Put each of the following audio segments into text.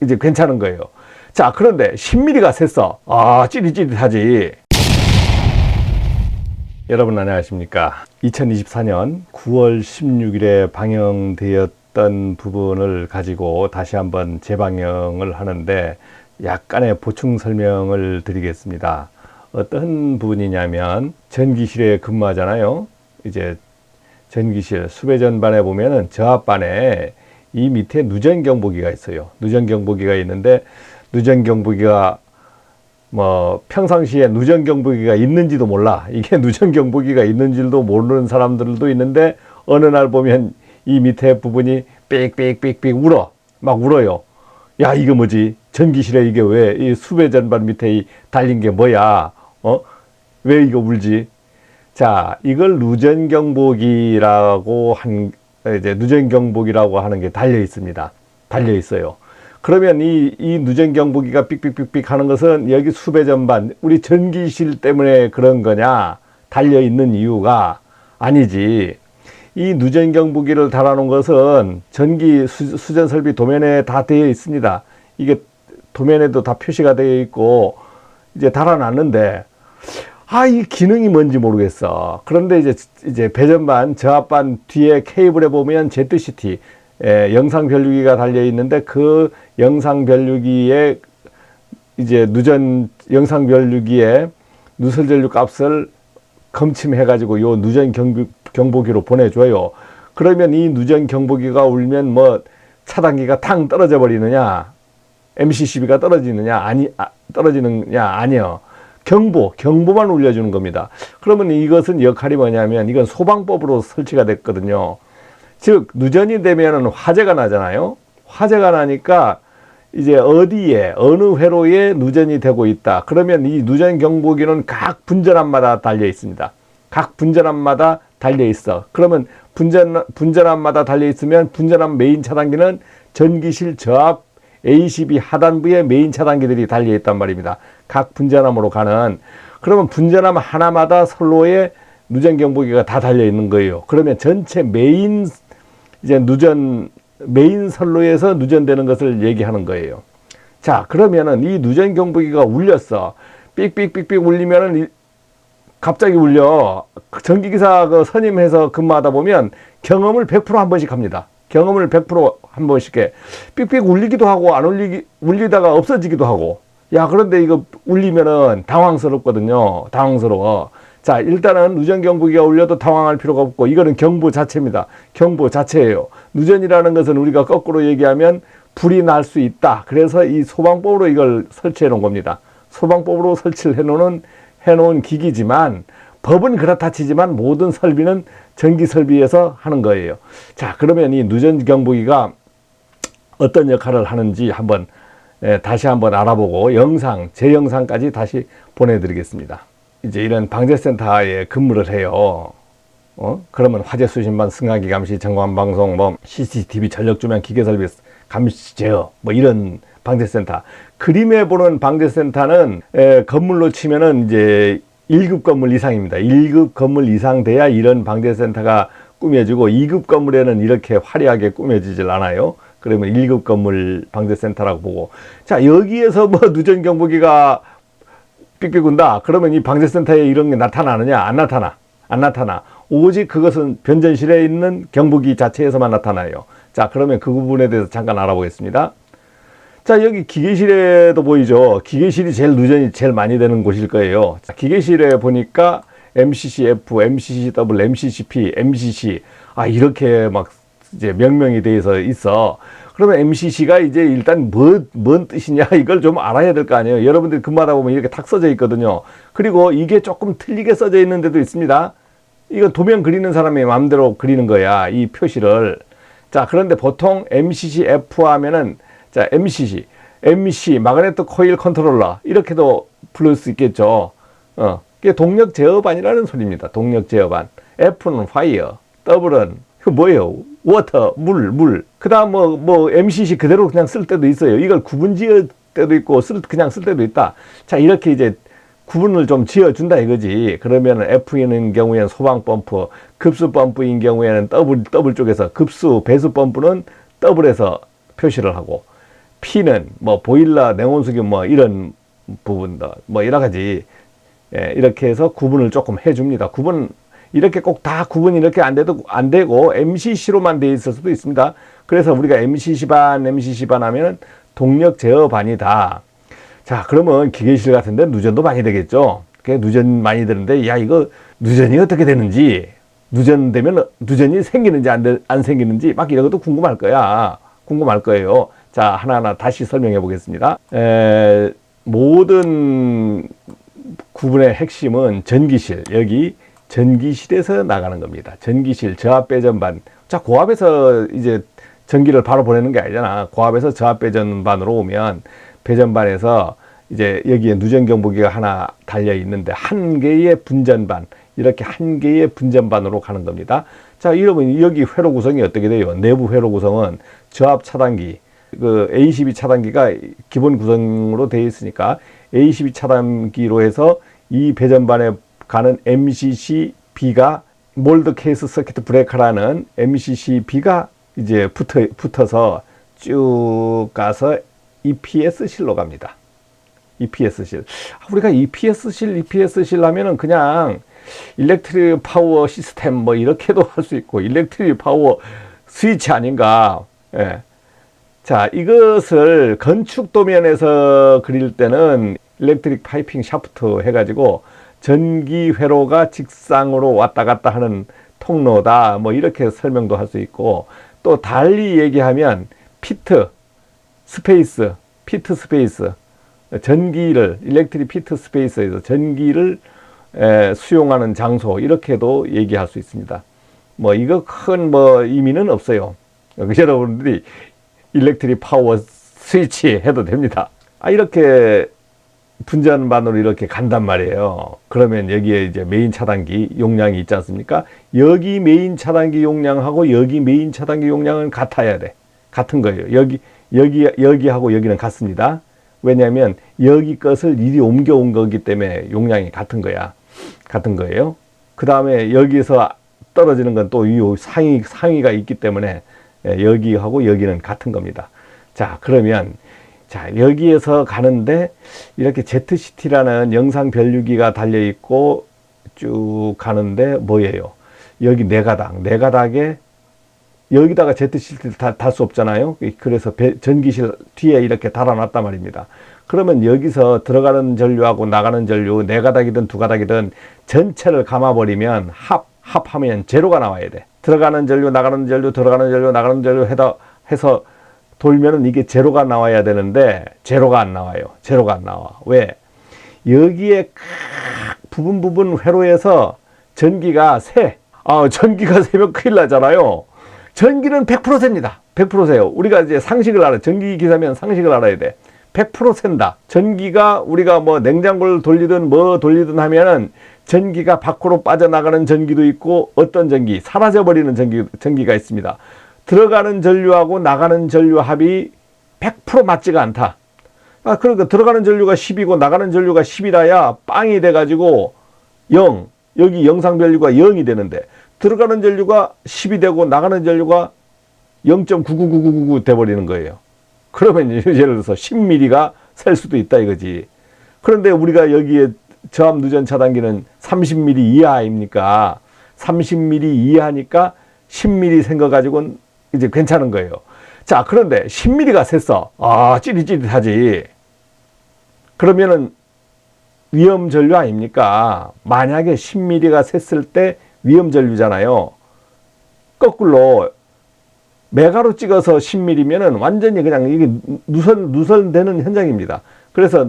이제 괜찮은 거예요. 자, 그런데 10mm가 샜어. 아, 찌릿찌릿하지. 여러분 안녕하십니까. 2024년 9월 16일에 방영되었던 부분을 가지고 다시 한번 재방영을 하는데 약간의 보충 설명을 드리겠습니다. 어떤 부분이냐면 전기실에 근무하잖아요. 이제 전기실 수배전반에 보면은 저 앞반에 이 밑에 누전경보기가 있어요. 누전경보기가 있는데 누전경보기가 뭐 평상시에 누전경보기가 있는지도 몰라. 이게 누전경보기가 있는지도 모르는 사람들도 있는데 어느 날 보면 이 밑에 부분이 삑삑삑삑 울어. 막 울어요. 야, 이거 뭐지? 전기실에 이게 왜 이 수배전반 밑에 달린 게 뭐야? 왜 이거 울지? 자, 이걸 누전경보기라고 누전경보기라고 하는 게 달려 있습니다. 달려 있어요. 그러면 이 누전경보기가 삑삑삑삑 하는 것은 여기 수배전반, 우리 전기실 때문에 그런 거냐? 달려 있는 이유가 아니지. 이 누전경보기를 달아놓은 것은 전기 수전 설비 도면에 다 되어 있습니다. 이게 도면에도 다 표시가 되어 있고, 이제 달아놨는데, 이 기능이 뭔지 모르겠어. 그런데 이제 배전반, 저압반 뒤에 케이블에 보면 ZCT, 영상 변류기가 달려 있는데 그 영상 변류기에 이제 영상 변류기에 누설 전류 값을 검침해가지고 요 누전 경보기로 보내줘요. 그러면 이 누전 경보기가 울면 뭐 차단기가 탕 떨어져 버리느냐, MCCB가 떨어지느냐, 떨어지느냐, 아니요. 경보만 울려주는 겁니다. 그러면 이것은 역할이 뭐냐면 이건 소방법으로 설치가 됐거든요. 즉 누전이 되면은 화재가 나잖아요. 화재가 나니까 이제 어디에 어느 회로에 누전이 되고 있다. 그러면 이 누전 경보기는 각 분전함마다 달려 있습니다. 각 분전함마다 달려 있어. 그러면 분전함마다 달려 있으면 분전함 메인 차단기는 전기실 저압 ACB 하단부에 메인 차단기들이 달려 있단 말입니다. 각 분전함으로 가는. 그러면 분전함 하나마다 선로에 누전 경보기가 다 달려 있는 거예요. 그러면 전체 메인 선로에서 누전되는 것을 얘기하는 거예요. 자, 그러면은 이 누전 경보기가 울렸어. 삑삑삑삑 울리면은 갑자기 울려. 전기기사 그 선임해서 근무하다 보면 경험을 100% 한 번씩 합니다. 경험을 100% 한 번씩 해. 삑삑 울리기도 하고 울리다가 없어지기도 하고. 야, 그런데 이거 울리면은 당황스럽거든요. 당황스러워. 자, 일단은 누전 경보기가 울려도 당황할 필요가 없고, 이거는 경보 자체입니다. 경보 자체예요. 누전이라는 것은 우리가 거꾸로 얘기하면 불이 날 수 있다. 그래서 이 소방법으로 이걸 설치해 놓은 겁니다. 소방법으로 설치를 해놓은 기기지만, 법은 그렇다 치지만 모든 설비는 전기 설비에서 하는 거예요. 자, 그러면 이 누전 경보기가 어떤 역할을 하는지 다시 한번 알아보고 제 영상까지 다시 보내드리겠습니다. 이제 이런 방재센터에 근무를 해요. 그러면 화재 수신반 승하기 감시 점검 방송 CCTV 전력 조명 기계 설비 감시 제어 이런 방재센터. 그림에 보는 방재센터는 건물로 치면은 이제 1급 건물 이상입니다. 1급 건물 이상 돼야 이런 방재센터가 꾸며지고 2급 건물에는 이렇게 화려하게 꾸며지질 않아요. 그러면 1급 건물 방재센터라고 보고. 자, 여기에서 누전 경보기가 삑삑 운다. 그러면 이 방재센터에 이런 게 나타나느냐? 안 나타나. 오직 그것은 변전실에 있는 경보기 자체에서만 나타나요. 자, 그러면 그 부분에 대해서 잠깐 알아보겠습니다. 자, 여기 기계실에도 보이죠. 기계실이 누전이 제일 많이 되는 곳일 거예요. 자, 기계실에 보니까 MCCF, MCCW, MCCP, MCC 이렇게 이제 명명이 되어서 있어. 그러면 MCC가 이제 일단 뭔 뜻이냐 이걸 좀 알아야 될 거 아니에요. 여러분들 근무하다 보면 이렇게 탁 써져 있거든요. 그리고 이게 조금 틀리게 써져 있는 데도 있습니다. 이건 도면 그리는 사람이 마음대로 그리는 거야, 이 표시를. 자, 그런데 보통 MCCF 하면은 자, MC, 마그네틱 코일 컨트롤러, 이렇게도 부를 수 있겠죠. 이게 동력 제어반이라는 소리입니다. 동력 제어반. F는 파이어, W는 뭐예요? 워터, 물. 그 다음 MCC 그대로 그냥 쓸 때도 있어요. 이걸 구분 지을 때도 있고, 그냥 쓸 때도 있다. 자, 이렇게 이제 구분을 좀 지어준다 이거지. 그러면 F인 경우에는 소방펌프, 급수펌프인 경우에는 더블 쪽에서 배수펌프는 더블에서 표시를 하고, P는 뭐 보일러, 냉온수기 뭐 이런 부분도 뭐 여러 가지 이렇게 해서 구분을 조금 해줍니다. 구분 이렇게 꼭 다 구분이 이렇게 안 되고 MCC로만 돼 있을 수도 있습니다. 그래서 우리가 MCC 반 하면은 동력 제어 반이다. 자, 그러면 기계실 같은데 누전도 많이 되겠죠. 누전 많이 되는데, 야, 이거 누전이 어떻게 되는지, 누전되면 누전이 생기는지 안 생기는지 막 이런 것도 궁금할 거야. 궁금할 거예요. 자, 하나하나 다시 설명해 보겠습니다. 모든 구분의 핵심은 전기실, 여기 전기실에서 나가는 겁니다. 전기실, 저압 배전반. 자, 고압에서 이제 전기를 바로 보내는 게 아니잖아. 고압에서 저압 배전반으로 오면 배전반에서 이제 여기에 누전 경보기가 하나 달려 있는데 한 개의 분전반, 이렇게 한 개의 분전반으로 가는 겁니다. 자, 이러면 여기 회로 구성이 어떻게 돼요? 내부 회로 구성은 저압 차단기, 그 A12 차단기가 기본 구성으로 되어 있으니까 A12 차단기로 해서 이 배전반에 가는 MCC-B가 몰드 케이스 서킷 브레이커라는 MCC-B가 이제 붙어서 쭉 가서 EPS실로 갑니다. EPS실. 우리가 EPS실 하면은 그냥 일렉트릭 파워 시스템 뭐 이렇게도 할 수 있고 일렉트릭 파워 스위치 아닌가. 예. 자, 이것을 건축 도면에서 그릴 때는 일렉트릭 파이핑 샤프트 해가지고 전기 회로가 직상으로 왔다 갔다 하는 통로다. 뭐 이렇게 설명도 할 수 있고, 또 달리 얘기하면 피트 스페이스, 전기를 일렉트릭 피트 스페이스에서 전기를 수용하는 장소, 이렇게도 얘기할 수 있습니다. 뭐 이거 큰 뭐 의미는 없어요. 여러분들이 일렉트릭 파워 스위치 해도 됩니다. 이렇게 분전반으로 이렇게 간단 말이에요. 그러면 여기에 이제 메인 차단기 용량이 있지 않습니까? 여기 메인 차단기 용량하고 여기 메인 차단기 용량은 같아야 돼. 같은 거예요. 여기하고 여기는 같습니다. 왜냐하면 여기 것을 이리 옮겨온 거기 때문에 용량이 같은 거야. 같은 거예요. 그 다음에 여기서 떨어지는 건 또 이 상위가 있기 때문에 여기하고 여기는 같은 겁니다. 자, 그러면 자, 여기에서 가는데 이렇게 ZCT라는 영상 변류기가 달려 있고 쭉 가는데 뭐예요? 여기 네 가닥에 여기다가 ZCT를 달 수 없잖아요. 그래서 전기실 뒤에 이렇게 달아놨단 말입니다. 그러면 여기서 들어가는 전류하고 나가는 전류 네 가닥이든 두 가닥이든 전체를 감아버리면 합하면 제로가 나와야 돼. 들어가는 전류, 나가는 전류, 들어가는 전류, 나가는 전류 해서 돌면은 이게 제로가 나와야 되는데 제로가 안 나와요. 제로가 안 나와. 왜? 여기에 부분 회로에서 전기가 전기가 새면 큰일 나잖아요. 전기는 100%셉니다. 100%세요. 우리가 이제 상식을 알아요. 전기 기사면 상식을 알아야 돼. 100% 샌다. 전기가 우리가 뭐 냉장고를 돌리든 뭐 돌리든 하면은 전기가 밖으로 빠져나가는 전기도 있고 어떤 전기, 사라져버리는 전기가 있습니다. 들어가는 전류하고 나가는 전류 합이 100% 맞지가 않다. 그러니까 들어가는 전류가 10이고 나가는 전류가 10이라야 빵이 돼가지고 0, 여기 영상 변류가 0이 되는데 들어가는 전류가 10이 되고 나가는 전류가 0.99999 돼버리는 거예요. 그러면 예를 들어서 10mm가 셀 수도 있다 이거지. 그런데 우리가 여기에 저압 누전 차단기는 30mm 이하입니까? 30mm 이하니까 10mm 생거 가지고는 이제 괜찮은 거예요. 자, 그런데 10mm가 샜어. 찌릿찌릿하지. 그러면은 위험 전류 아닙니까? 만약에 10mm가 샜을 때 위험 전류잖아요. 거꾸로 메가로 찍어서 10mm면은 완전히 그냥 이게 누설되는 현장입니다. 그래서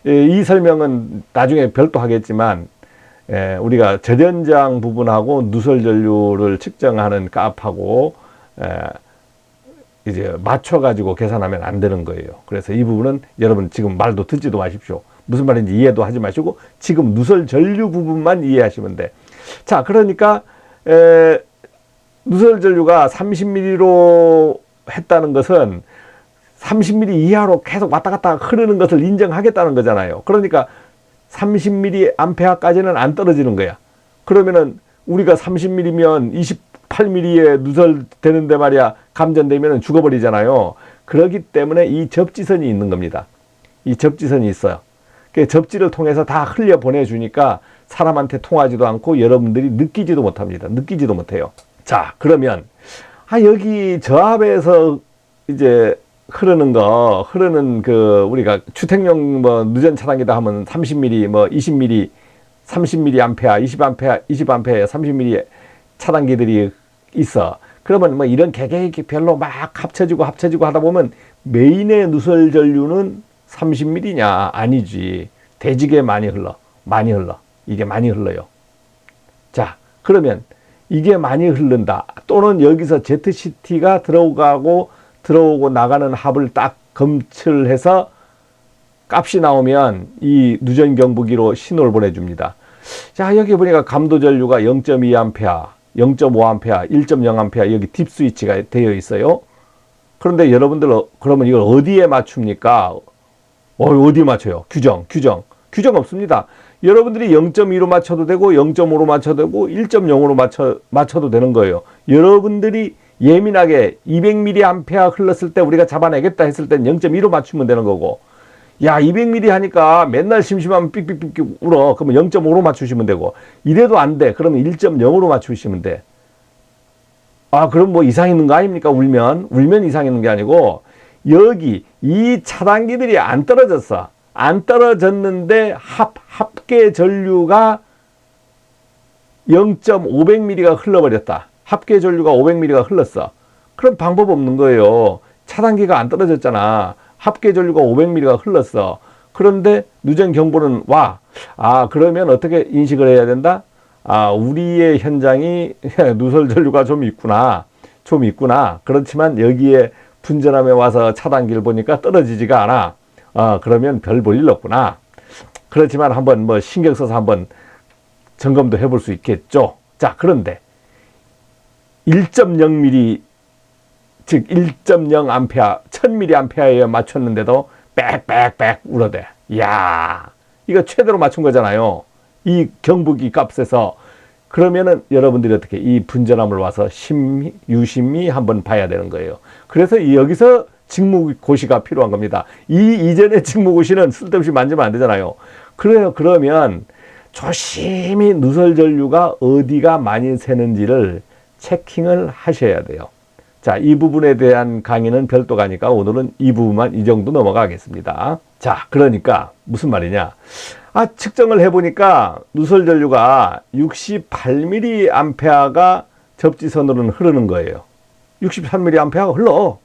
이 설명은 나중에 별도 하겠지만 우리가 절연장 부분하고 누설 전류를 측정하는 값하고 이제 맞춰가지고 계산하면 안 되는 거예요. 그래서 이 부분은 여러분 지금 말도 듣지도 마십시오. 무슨 말인지 이해도 하지 마시고 지금 누설 전류 부분만 이해하시면 돼. 자, 그러니까 누설 전류가 30mm로 했다는 것은 30mm 이하로 계속 왔다 갔다 흐르는 것을 인정하겠다는 거잖아요. 그러니까 30mm 암페어까지는 안 떨어지는 거야. 그러면은 우리가 30mm면 28mm에 누설되는데 말이야 감전되면 죽어버리잖아요. 그렇기 때문에 이 접지선이 있는 겁니다. 이 접지선이 있어요. 그 접지를 통해서 다 흘려 보내주니까 사람한테 통하지도 않고 여러분들이 느끼지도 못합니다. 느끼지도 못해요. 자, 그러면 여기 저 앞에서 이제 흐르는 그 우리가 주택용 뭐 누전 차단기다 하면 30mm 뭐 20mm 30mm 암페어 20암페어 30mm 차단기들이 있어. 그러면 뭐 이런 개개별로 막 합쳐지고 하다 보면 메인의 누설 전류는 30mm냐? 아니지. 대지게 많이 흘러. 이게 많이 흘러요. 자, 그러면 이게 많이 흐른다. 또는 여기서 ZCT가 들어오고 나가는 합을 딱 검출해서 값이 나오면 이 누전 경보기로 신호를 보내줍니다. 자, 여기 보니까 감도 전류가 0.2A, 0.5A, 1.0A 여기 딥 스위치가 되어 있어요. 그런데 여러분들 그러면 이걸 어디에 맞춥니까? 어디 맞춰요? 규정 없습니다. 여러분들이 0.2로 맞춰도 되고 0.5로 맞춰도 되고 1.0으로 맞춰도 되는 거예요. 여러분들이 예민하게 200mA 흘렀을 때 우리가 잡아내겠다 했을 땐 0.2로 맞추면 되는 거고, 야 200mA 하니까 맨날 심심하면 삑삑삑 울어. 그러면 0.5로 맞추시면 되고, 이래도 안 돼. 그러면 1.0으로 맞추시면 돼. 그럼 뭐 이상 있는 거 아닙니까? 울면 이상 있는 게 아니고, 여기 이 차단기들이 안 떨어졌어. 안 떨어졌는데 합계 전류가 0.500ml가 흘러버렸다. 합계 전류가 500ml가 흘렀어. 그럼 방법 없는 거예요. 차단기가 안 떨어졌잖아. 합계 전류가 500ml가 흘렀어. 그런데 누전 경보는 와. 그러면 어떻게 인식을 해야 된다? 우리의 현장이 누설 전류가 좀 있구나. 그렇지만 여기에 분전함에 와서 차단기를 보니까 떨어지지가 않아. 그러면 별 볼 일 없구나. 그렇지만 한번 뭐 신경 써서 한번 점검도 해볼 수 있겠죠. 자, 그런데 1.0mm, 즉 1.0A, 1000mA에 맞췄는데도 빽빽빽 울어대. 이야, 이거 최대로 맞춘 거잖아요. 이 경보기 값에서. 그러면은 여러분들이 어떻게 이 분전함을 와서 유심히 한번 봐야 되는 거예요. 그래서 여기서 직무고시가 필요한 겁니다. 이전에 직무고시는 쓸데없이 만지면 안 되잖아요. 그래요. 그러면 조심히 누설 전류가 어디가 많이 새는지를 체킹을 하셔야 돼요. 자, 이 부분에 대한 강의는 별도가니까 오늘은 이 부분만 이 정도 넘어가겠습니다. 자, 그러니까 무슨 말이냐? 측정을 해보니까 누설 전류가 68mA가 접지선으로는 흐르는 거예요. 68mA가 흘러.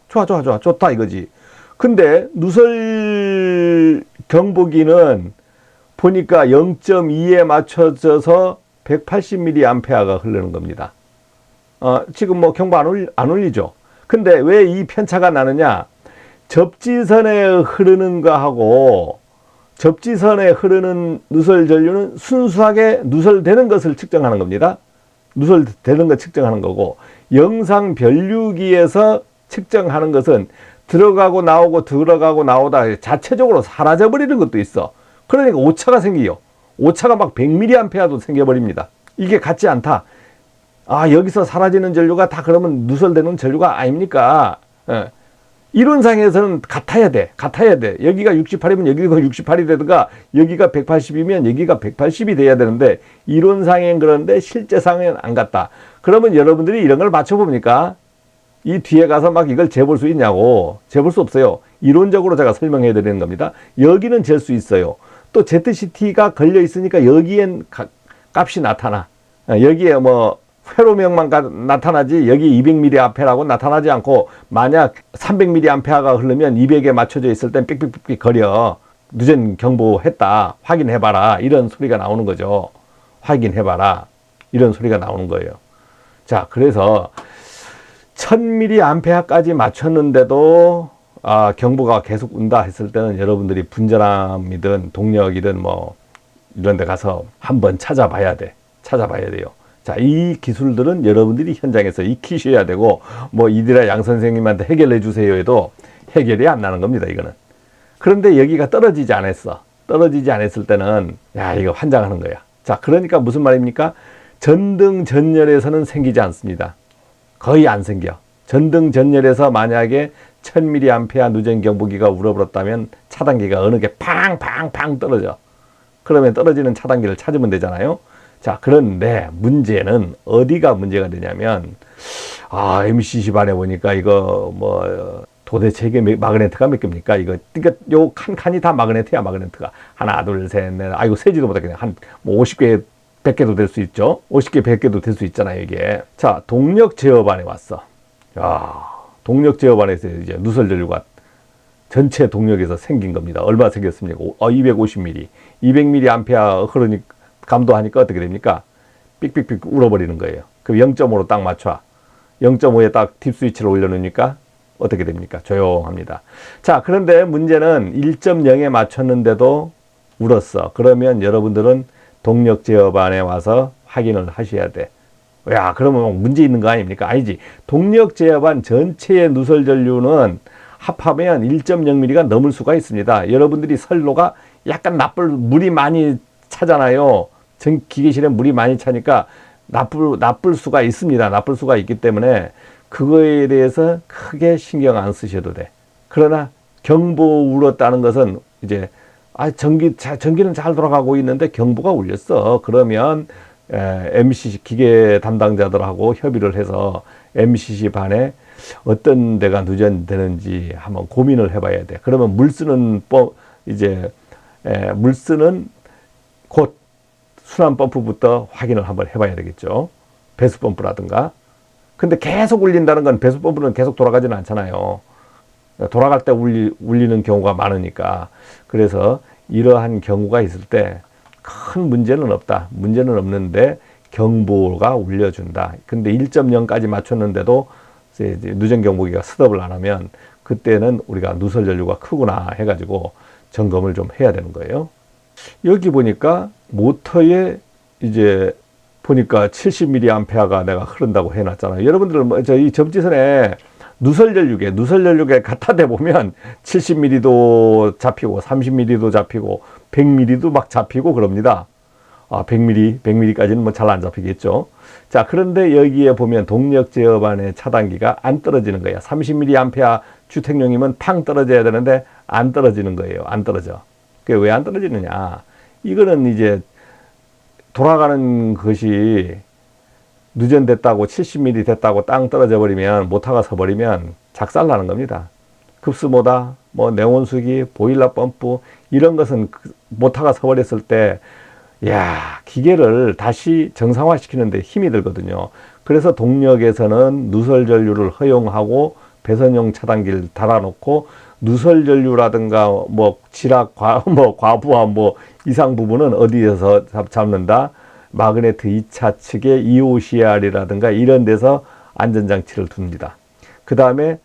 좋다 이거지. 근데 누설 경보기는 보니까 0.2에 맞춰져서 180mA가 흐르는 겁니다. 지금 뭐 경보 안 울리죠. 근데 왜 이 편차가 나느냐? 접지선에 흐르는 거하고 접지선에 흐르는 누설 전류는 순수하게 누설되는 것을 측정하는 겁니다. 누설되는 것 측정하는 거고, 영상 변류기에서 측정하는 것은 들어가고 나오다 자체적으로 사라져 버리는 것도 있어. 그러니까 오차가 생기요. 오차가 막 100mA도 생겨버립니다. 이게 같지 않다. 여기서 사라지는 전류가 다 그러면 누설되는 전류가 아닙니까? 이론상에서는 같아야 돼. 여기가 68이면 여기가 68이 되든가, 여기가 180이면 여기가 180이 돼야 되는데, 이론상엔 그런데 실제상엔 안 같다. 그러면 여러분들이 이런 걸 맞춰봅니까? 이 뒤에 가서 막 이걸 재볼 수 있냐고. 재볼 수 없어요. 이론적으로 제가 설명해 드리는 겁니다. 여기는 잴 수 있어요. 또 ZCT가 걸려 있으니까 여기엔 값이 나타나. 여기에 뭐 회로명만 나타나지 여기 200mA라고 나타나지 않고, 만약 300mA가 흐르면 200에 맞춰져 있을 땐 삑삑삑 거려. 누전 경보했다. 확인해봐라. 이런 소리가 나오는 거죠. 확인해봐라. 이런 소리가 나오는 거예요. 자, 그래서 1000mA까지 맞췄는데도 경보가 계속 운다 했을 때는 여러분들이 분전함이든 동력이든 뭐 이런 데 가서 한번 찾아봐야 돼요. 자, 이 기술들은 여러분들이 현장에서 익히셔야 되고, 뭐 이디라 양 선생님한테 해결해 주세요 해도 해결이 안 나는 겁니다, 이거는. 그런데 여기가 떨어지지 않았을 때는 이거 환장하는 거야. 자, 그러니까 무슨 말입니까? 전등 전열에서는 생기지 않습니다. 거의 안 생겨. 전등 전열에서 만약에 1000mA 누전 경보기가 울어버렸다면 차단기가 어느 게 팡팡팡 떨어져. 그러면 떨어지는 차단기를 찾으면 되잖아요. 자, 그런데 문제는 어디가 문제가 되냐면, MCC 반에 보니까 이거 도대체 이게 마그네트가 몇 개입니까? 이거, 그러니까 요 칸칸이 다 마그네트야, 마그네트가. 하나, 둘, 셋, 넷. 이거 세지도 못하게 그냥 50개, 100개도 될 수 있죠. 50개, 100개도 될 수 있잖아요, 이게. 자, 동력 제어반에 왔어. 동력 제어반에서 이제 누설 전류가 전체 동력에서 생긴 겁니다. 얼마 생겼습니까? 250mm. 200mm 암페어 흐르니까, 감도하니까 어떻게 됩니까? 삑삑삑 울어버리는 거예요. 그럼 0.5로 딱 맞춰. 0.5에 딱 딥 스위치를 올려놓으니까 어떻게 됩니까? 조용합니다. 자, 그런데 문제는 1.0에 맞췄는데도 울었어. 그러면 여러분들은 동력 제어반에 와서 확인을 하셔야 돼. 야, 그러면 문제 있는 거 아닙니까? 아니지. 동력 제어반 전체의 누설 전류는 합하면 1.0mm가 넘을 수가 있습니다. 여러분들이 선로가 약간 물이 많이 차잖아요. 기계실에 물이 많이 차니까 나쁠 수가 있습니다. 나쁠 수가 있기 때문에 그거에 대해서 크게 신경 안 쓰셔도 돼. 그러나 경보 울었다는 것은 이제 전기는 잘 돌아가고 있는데 경보가 울렸어. 그러면 MCC 기계 담당자들하고 협의를 해서 MCC 반에 어떤 데가 누전되는지 한번 고민을 해봐야 돼. 그러면 물 쓰는 곧 순환 펌프부터 확인을 한번 해봐야 되겠죠. 배수 펌프라든가. 근데 계속 울린다는 건 배수 펌프는 계속 돌아가지는 않잖아요. 돌아갈 때 울리는 경우가 많으니까. 그래서 이러한 경우가 있을 때 큰 문제는 없다. 문제는 없는데 경보가 울려준다. 근데 1.0까지 맞췄는데도 누전 경보기가 스톱을 안 하면 그때는 우리가 누설 전류가 크구나 해가지고 점검을 좀 해야 되는 거예요. 여기 보니까 모터에 이제 보니까 70mA가 내가 흐른다고 해놨잖아요. 여러분들 이 접지선에 누설 전류계 갖다 대보면 70mm도 잡히고 30mm도 잡히고 100mm도 막 잡히고 그럽니다. 100mm까지는 잘 안 잡히겠죠. 자, 그런데 여기에 보면 동력 제어반의 차단기가 안 떨어지는 거야. 30mA 주택용이면 팡 떨어져야 되는데 안 떨어지는 거예요. 안 떨어져. 그게 왜 안 떨어지느냐? 이거는 이제 돌아가는 것이 누전됐다고 70mm 됐다고 땅 떨어져 버리면 모터가 서버리면 작살나는 겁니다. 급수모다, 냉온수기, 보일러 펌프 이런 것은 모터가 서버렸을 때 기계를 다시 정상화시키는데 힘이 들거든요. 그래서 동력에서는 누설 전류를 허용하고 배선용 차단기를 달아놓고 누설 전류라든가 지락, 과부하 이상 부분은 어디에서 잡는다? 마그네트 2차 측의 EOCR이라든가 이런 데서 안전장치를 둡니다. 그 다음에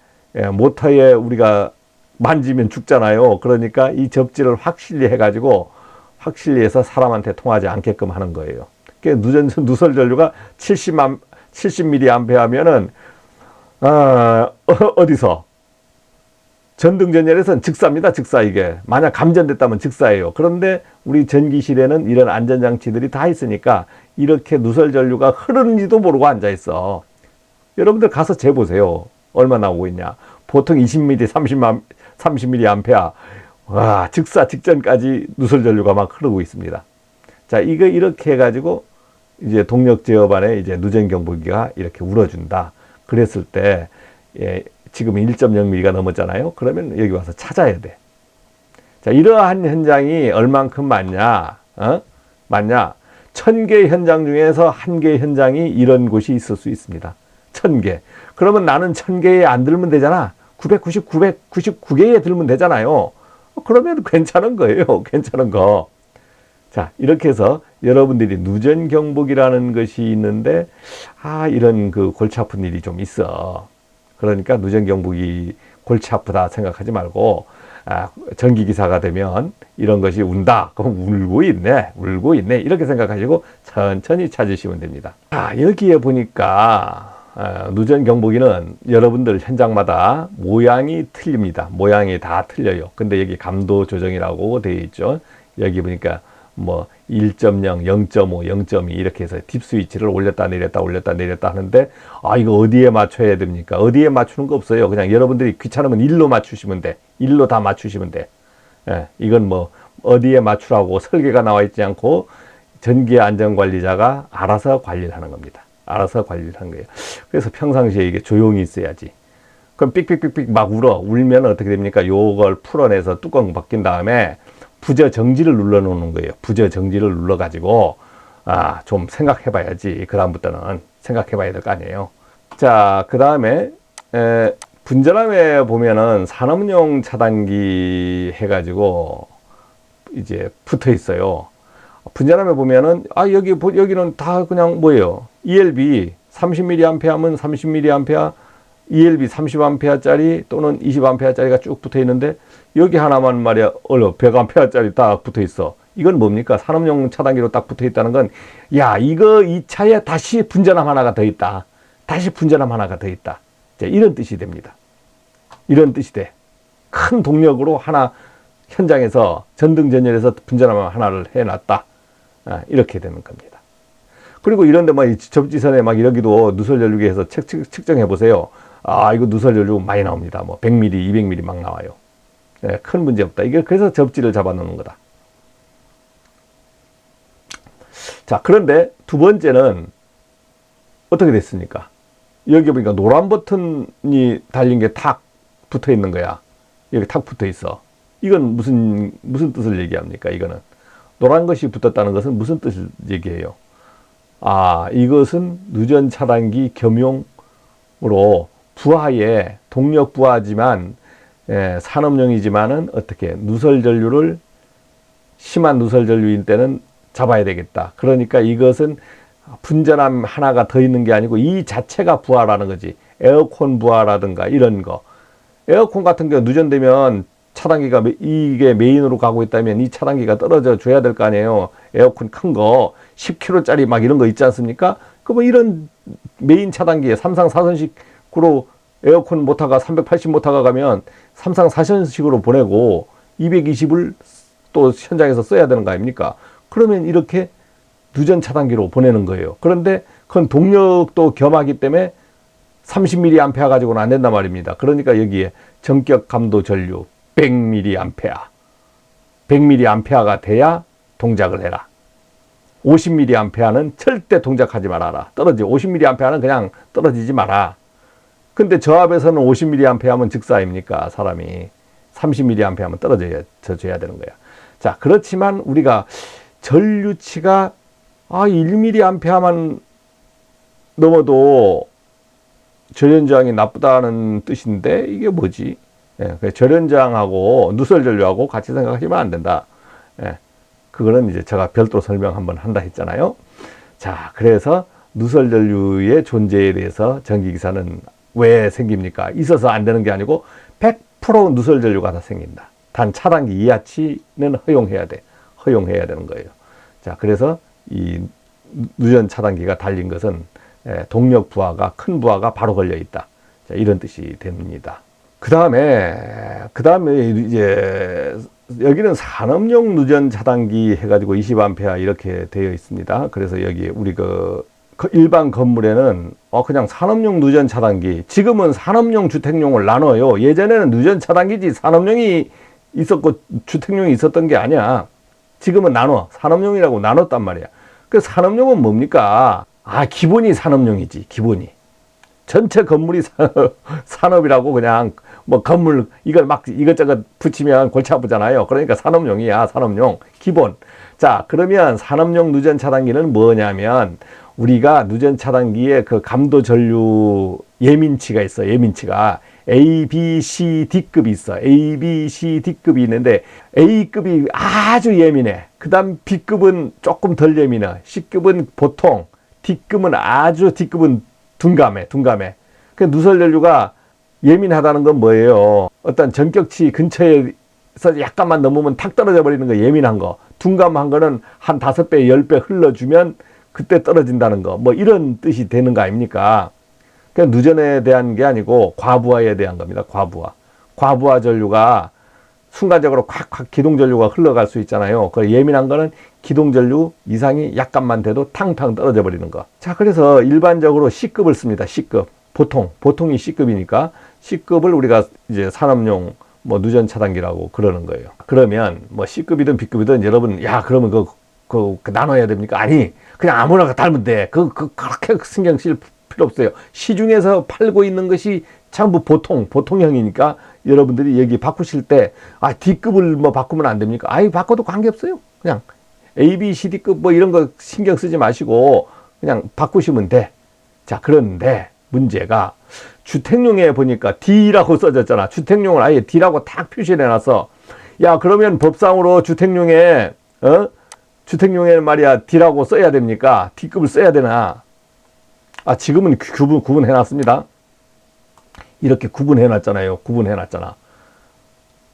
모터에 우리가 만지면 죽잖아요. 그러니까 이 접지를 확실히 해가지고 확실히 해서 사람한테 통하지 않게끔 하는 거예요. 누설 전류가 70mA 하면은 어디서 전등전열에서는 즉사입니다. 즉사. 이게 만약 감전됐다면 즉사예요. 그런데 우리 전기실에는 이런 안전장치들이 다 있으니까 이렇게 누설 전류가 흐르는지도 모르고 앉아있어. 여러분들 가서 재보세요. 얼마 나오고 있냐. 보통 20mm, 30mA. 와, 즉사 직전까지 누설 전류가 막 흐르고 있습니다. 자, 이거 이렇게 해가지고 이제 동력 제어반에 이제 누전 경보기가 이렇게 울어준다. 그랬을 때, 지금 1.0mm가 넘었잖아요. 그러면 여기 와서 찾아야 돼. 자, 이러한 현장이 얼만큼 많냐? 많냐? 1000개 현장 중에서 1개 현장이 이런 곳이 있을 수 있습니다. 1000개. 그러면 나는 1000개에 안 들면 되잖아. 999개에 들면 되잖아요. 그러면 괜찮은 거예요. 괜찮은 거. 자, 이렇게 해서 여러분들이 누전 경보기라는 것이 있는데, 이런 골치 아픈 일이 좀 있어. 그러니까 누전 경보기 골치 아프다 생각하지 말고, 전기기사가 되면 이런 것이 운다. 그럼 울고 있네. 이렇게 생각하시고 천천히 찾으시면 됩니다. 여기에 보니까 누전 경보기는 여러분들 현장마다 모양이 틀립니다. 모양이 다 틀려요. 근데 여기 감도 조정이라고 되어 있죠. 여기 보니까 뭐 1.0, 0.5, 0.2 이렇게 해서 딥 스위치를 올렸다 내렸다 올렸다 내렸다 하는데, 아 이거 어디에 맞춰야 됩니까? 어디에 맞추는 거 없어요. 그냥 여러분들이 귀찮으면 1로 맞추시면 돼. 1로 다 맞추시면 돼. 예, 이건 뭐 어디에 맞추라고 설계가 나와 있지 않고 전기 안전관리자가 알아서 관리를 하는 겁니다. 알아서 관리를 하는 거예요. 그래서 평상시에 이게 조용히 있어야지. 그럼 삑삑삑삑 막 울면 어떻게 됩니까? 요걸 풀어내서 뚜껑 벗긴 다음에 부저 정지를 눌러 놓는 거예요. 부저 정지를 눌러 가지고 좀 생각해 봐야지. 그 다음부터는 생각해 봐야 될 거 아니에요. 자, 그 다음에 분전함에 보면은 산업용 차단기 해가지고 이제 붙어 있어요. 분전함에 보면은 여기는 다 그냥 뭐예요? ELB 30mA 하면 30mA, ELB 30A짜리 또는 20A짜리가 쭉 붙어 있는데, 여기 하나만 말이야 100A짜리 딱 붙어 있어. 이건 뭡니까? 산업용 차단기로 딱 붙어 있다는 건, 야 이거 이 차에 다시 분전함 하나가 더 있다. 다시 분전함 하나가 더 있다. 자, 이런 뜻이 됩니다. 이런 뜻이 돼. 큰 동력으로 하나 현장에서 전등전열에서 분전함 하나를 해놨다. 이렇게 되는 겁니다. 그리고 이런데 막 접지선에 막 이러기도 누설 전류기 해서 측정해 보세요. 이거 누설 전류 많이 나옵니다. 뭐 100mm, 200mm 막 나와요. 큰 문제 없다. 이게 그래서 접지를 잡아 놓는 거다. 자, 그런데 두 번째는 어떻게 됐습니까? 여기 보니까 노란 버튼이 달린 게 탁 붙어 있는 거야. 여기 탁 붙어 있어. 이건 무슨 뜻을 얘기합니까? 이거는 노란 것이 붙었다는 것은 무슨 뜻을 얘기해요? 이것은 누전 차단기 겸용으로 부하에 동력 부하지만 산업용이지만은 어떻게 누설 전류를 심한 누설 전류일 때는 잡아야 되겠다. 그러니까 이것은 분전함 하나가 더 있는 게 아니고 이 자체가 부하라는 거지. 에어컨 부하라든가 이런 거. 에어컨 같은 경우 누전되면 차단기가 이게 메인으로 가고 있다면 이 차단기가 떨어져 줘야 될 거 아니에요. 에어컨 큰 거 10kg짜리 막 이런 거 있지 않습니까? 그 뭐 이런 메인 차단기에 3상 4선식으로 에어컨 모터가 380 모터가 가면 3상 4선식으로 보내고 220을 또 현장에서 써야 되는 거 아닙니까? 그러면 이렇게 누전 차단기로 보내는 거예요. 그런데 그건 동력도 겸하기 때문에 30mA 가지고는 안 된단 말입니다. 그러니까 여기에 전격 감도 전류 100mA, 100mA가 돼야 동작을 해라. 50mA는 절대 동작하지 말아라. 50mA는 그냥 떨어지지 마라. 근데 저압에서는 50mA면 즉사 아닙니까? 사람이 30mA면 떨어져야 되는 거야. 자, 그렇지만 우리가 전류치가 1mA만 넘어도 절연저항이 나쁘다는 뜻인데 이게 뭐지? 절연저항하고 누설전류하고 같이 생각하시면 안 된다. 그거는 이제 제가 별도로 설명 한번 한다 했잖아요. 자, 그래서 누설전류의 존재에 대해서 전기기사는 왜 생깁니까? 있어서 안 되는 게 아니고 100% 누설전류가 다 생긴다. 단 차단기 이하치는 허용해야 돼. 허용해야 되는 거예요. 자, 그래서 이 누전 차단기가 달린 것은 동력 부하가 큰 부하가 바로 걸려 있다. 자, 이런 뜻이 됩니다. 그 다음에 이제 여기는 산업용 누전 차단기 해가지고 20A 이렇게 되어 있습니다. 그래서 여기 우리 일반 건물에는 그냥 산업용 누전 차단기, 지금은 산업용 주택용을 나눠요. 예전에는 누전 차단기지 산업용이 있었고 주택용이 있었던 게 아니야. 지금은 산업용이라고 나눴단 말이야. 그 산업용은 뭡니까? 기본이 산업용이지, 기본이. 전체 건물이 산업이라고 그냥 뭐 건물 이걸 막 이것저것 붙이면 골치 아프잖아요. 그러니까 산업용이야, 산업용 기본. 자, 그러면 산업용 누전 차단기는 뭐냐면 우리가 누전 차단기에 그 감도 전류 예민치가 있어. 예민치가 A, B, C, D급이 있어. A, B, C, D급이 있는데 A급이 아주 예민해. 그 다음 B급은 조금 덜 예민해. C급은 보통, D급은 D급은 둔감해. 그 누설 전류가 예민하다는 건 뭐예요? 어떤 전격치 근처에서 약간만 넘으면 탁 떨어져 버리는 거, 예민한 거. 둔감한 거는 한 5배, 10배 흘러주면 그때 떨어진다는 거. 뭐 이런 뜻이 되는 거 아닙니까? 누전에 대한 게 아니고 과부하에 대한 겁니다. 과부하 전류가 순간적으로 콱콱 기동전류가 흘러갈 수 있잖아요. 그 예민한 거는 기동전류 이상이 약간만 돼도 탕탕 떨어져 버리는 거. 자, 그래서 일반적으로 C급을 씁니다. C급. 보통이 C급이니까 C급을 우리가 이제 산업용 뭐 누전 차단기라고 그러는 거예요. 그러면 뭐 C급이든 B급이든 여러분, 야, 그러면 그 나눠야 됩니까? 아니, 그냥 아무나 달면 돼. 그렇게 신경 쓸 필요 없어요. 시중에서 팔고 있는 것이 전부 보통형이니까 여러분들이 여기 바꾸실 때, 아, D급을 뭐 바꾸면 안 됩니까? 아이, 바꿔도 관계없어요. 그냥 A, B, C, D급 뭐 이런 거 신경 쓰지 마시고 그냥 바꾸시면 돼. 자, 그런데 문제가 주택용에 보니까 D라고 써졌잖아. 주택용을 아예 D라고 딱 표시를 해놨어. 야, 그러면 법상으로 주택용에 말이야 D라고 써야 됩니까? D급을 써야 되나? 아, 지금은 구분해놨습니다. 이렇게 구분해놨잖아요. 구분해놨잖아.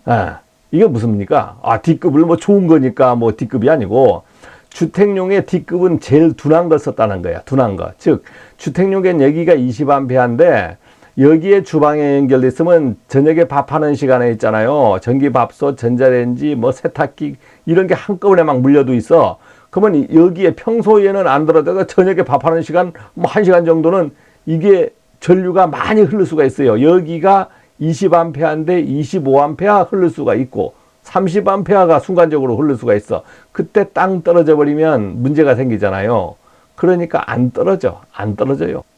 아, 이게 무슨입니까? 아, D급을 뭐 좋은 거니까 뭐 D급이 아니고, 주택용의 D급은 제일 둔한 걸 썼다는 거야. 둔한 거. 즉, 주택용엔 여기가 20A인데, 여기에 주방에 연결돼 있으면 저녁에 밥하는 시간에 있잖아요. 전기밥솥, 전자레인지, 뭐 세탁기, 이런 게 한꺼번에 막 물려도 있어. 그러면 여기에 평소에는 안 들어다가 저녁에 밥하는 시간, 뭐 1시간 정도는 이게 전류가 많이 흐를 수가 있어요. 여기가 20A인데 25A 흐를 수가 있고 30A가 순간적으로 흐를 수가 있어. 그때 땅 떨어져 버리면 문제가 생기잖아요. 그러니까 안 떨어져요.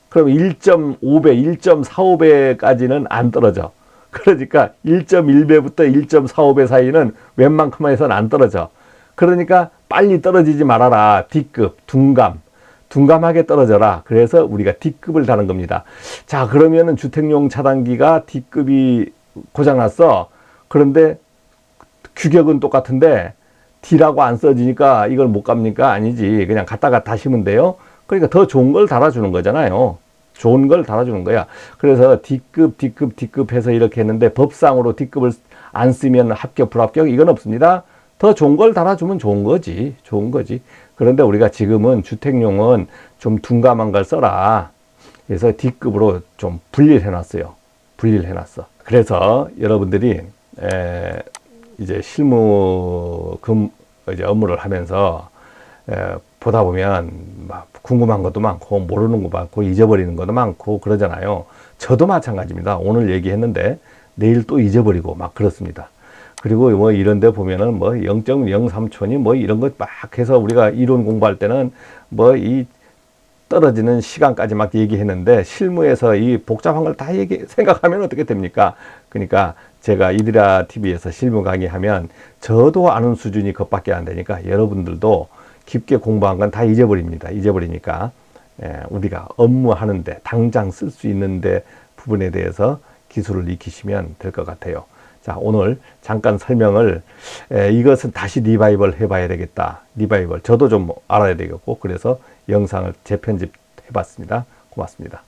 그럼 1.5배, 1.45배까지는 안 떨어져. 그러니까 1.1배부터 1.45배 사이는 웬만큼에서는 안 떨어져. 그러니까 빨리 떨어지지 말아라. D급, 둔감하게 떨어져라. 그래서 우리가 D급을 다는 겁니다. 자, 그러면은 주택용 차단기가 D급이 고장났어. 그런데 규격은 똑같은데 D라고 안 써지니까 이걸 못 갑니까? 아니지. 그냥 갖다가 다시면 돼요. 그러니까 더 좋은 걸 달아주는 거잖아요. 좋은 걸 달아주는 거야. 그래서 D급 해서 이렇게 했는데 법상으로 D급을 안 쓰면 합격, 불합격 이건 없습니다. 더 좋은 걸 달아주면 좋은 거지. 그런데 우리가 지금은 주택용은 좀 둔감한 걸 써라. 그래서 D급으로 좀 분리를 해놨어요. 그래서 여러분들이 이제 실무 이제 업무를 하면서 보다 보면 막 궁금한 것도 많고 모르는 것도 많고 잊어버리는 것도 많고 그러잖아요. 저도 마찬가지입니다. 오늘 얘기했는데 내일 또 잊어버리고 막 그렇습니다. 그리고 뭐 이런 데 보면은 뭐 0.03촌이 뭐 이런 것 막 해서 우리가 이론 공부할 때는 뭐 이 떨어지는 시간까지 막 얘기했는데 실무에서 이 복잡한 걸 다 생각하면 어떻게 됩니까? 그러니까 제가 이드라 TV에서 실무 강의하면 저도 아는 수준이 그것밖에 안 되니까 여러분들도 깊게 공부한 건 다 잊어버리니까 우리가 업무하는데 당장 쓸 수 있는데 부분에 대해서 기술을 익히시면 될 것 같아요. 자, 오늘 잠깐 설명을 이것은 다시 리바이벌 해봐야 되겠다. 리바이벌 저도 좀 알아야 되겠고 그래서 영상을 재편집해 봤습니다. 고맙습니다.